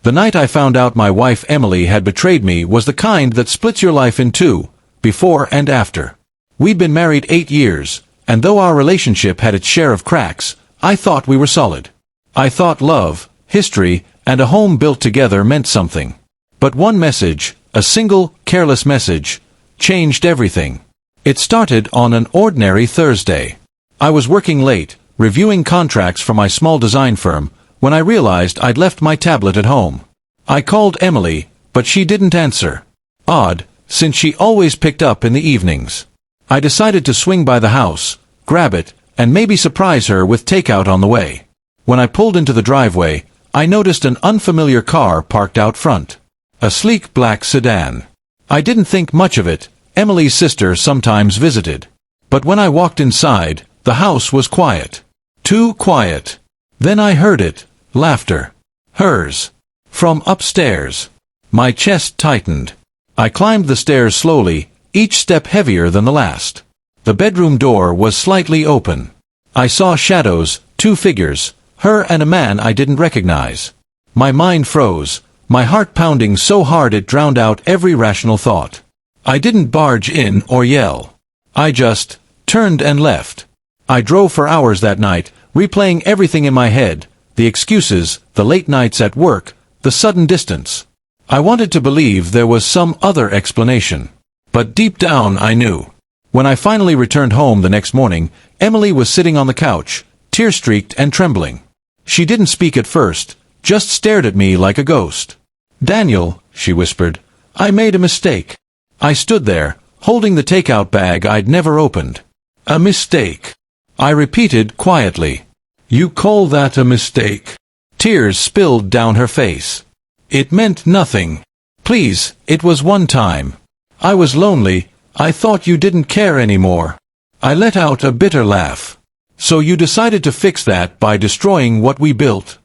The night I found out my wife Emily had betrayed me was the kind that splits your life in two, before and after. We'd been married 8 years, and though our relationship had its share of cracks, I thought we were solid. I thought love, history, and a home built together meant something. But one message, a single, careless message, changed everything. It started on an ordinary Thursday. I was working late, reviewing contracts for my small design firm, when I realized I'd left my tablet at home. I called Emily, but she didn't answer. Odd, since she always picked up in the evenings. I decided to swing by the house, grab it, and maybe surprise her with takeout on the way. When I pulled into the driveway, I noticed an unfamiliar car parked out front. A sleek black sedan. I didn't think much of it. Emily's sister sometimes visited. But when I walked inside, the house was quiet. Too quiet. Then I heard it. Laughter. Hers. From upstairs. My chest tightened. I climbed the stairs slowly, each step heavier than the last. The bedroom door was slightly open. I saw shadows, 2 figures, her and a man I didn't recognize. My mind froze, my heart pounding so hard it drowned out every rational thought. I didn't barge in or yell. I just turned and left. I drove for hours that night, replaying everything in my head, the excuses, the late nights at work, the sudden distance. I wanted to believe there was some other explanation. But deep down I knew. When I finally returned home the next morning, Emily was sitting on the couch, tear-streaked and trembling. She didn't speak at first, just stared at me like a ghost. "Daniel," she whispered, "I made a mistake." I stood there, holding the takeout bag I'd never opened. "A mistake," I repeated quietly. "You call that a mistake?" Tears spilled down her face. "It meant nothing. Please, it was one time. I was lonely, I thought you didn't care anymore." I let out a bitter laugh. "So you decided to fix that by destroying what we built?"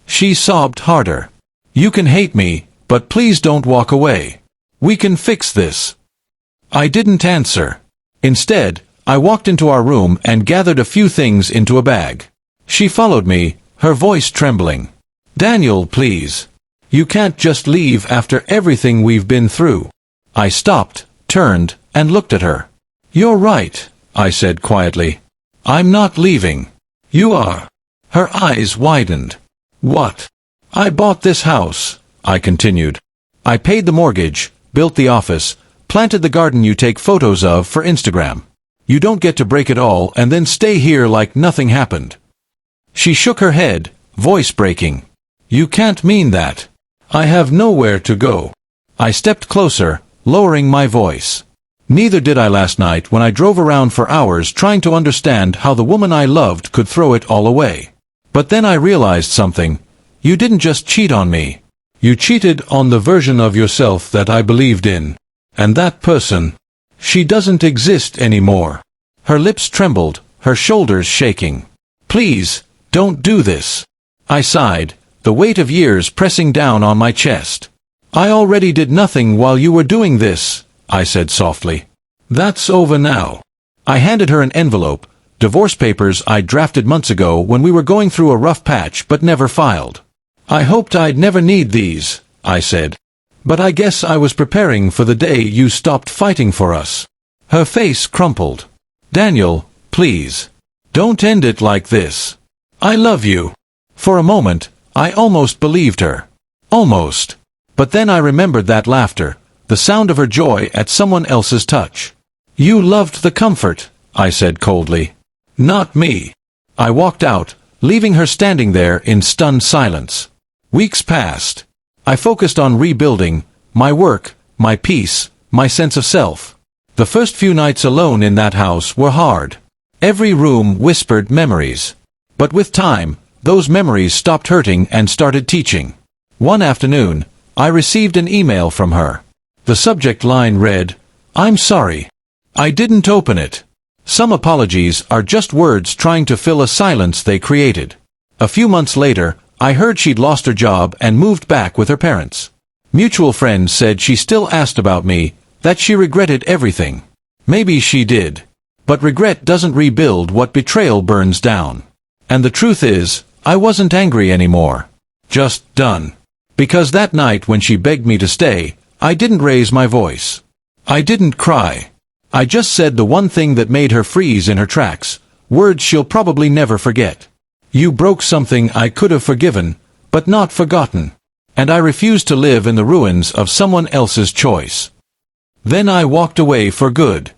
She sobbed harder. "You can hate me, but please don't walk away. We can fix this." I didn't answer. Instead, I walked into our room and gathered a few things into a bag. She followed me, her voice trembling. "Daniel, please. You can't just leave after everything we've been through." I stopped, turned, and looked at her. "You're right," I said quietly. "I'm not leaving." "You are." Her eyes widened. "What?" "I bought this house," I continued. "I paid the mortgage, built the office, planted the garden you take photos of for Instagram. You don't get to break it all and then stay here like nothing happened." She shook her head, voice breaking. "You can't mean that. I have nowhere to go." I stepped closer, lowering my voice. Neither did I last night when I drove around for hours trying to understand how the woman I loved could throw it all away. But then I realized something. You didn't just cheat on me. You cheated on the version of yourself that I believed in. And that person, she doesn't exist anymore. Her lips trembled, her shoulders shaking. "Please, don't do this." I sighed, the weight of years pressing down on my chest. "I already did nothing while you were doing this," I said softly. "That's over now." I handed her an envelope, divorce papers I'd drafted months ago when we were going through a rough patch but never filed. "I hoped I'd never need these," I said. "But I guess I was preparing for the day you stopped fighting for us." Her face crumpled. "Daniel, please. Don't end it like this. I love you." For a moment, I almost believed her. Almost. But then I remembered that laughter, the sound of her joy at someone else's touch. "You loved the comfort," I said coldly. "Not me." I walked out, leaving her standing there in stunned silence. Weeks passed. I focused on rebuilding, my work, my peace, my sense of self. The first few nights alone in that house were hard. Every room whispered memories. But with time, those memories stopped hurting and started teaching. One afternoon, I received an email from her. The subject line read, "I'm sorry. I didn't open it." Some apologies are just words trying to fill a silence they created. A few months later, I heard she'd lost her job and moved back with her parents. Mutual friends said she still asked about me, that she regretted everything. Maybe she did. But regret doesn't rebuild what betrayal burns down. And the truth is, I wasn't angry anymore. Just done. Because that night when she begged me to stay, I didn't raise my voice. I didn't cry. I just said the one thing that made her freeze in her tracks, words she'll probably never forget. You broke something I could have forgiven, but not forgotten. And I refused to live in the ruins of someone else's choice. Then I walked away for good.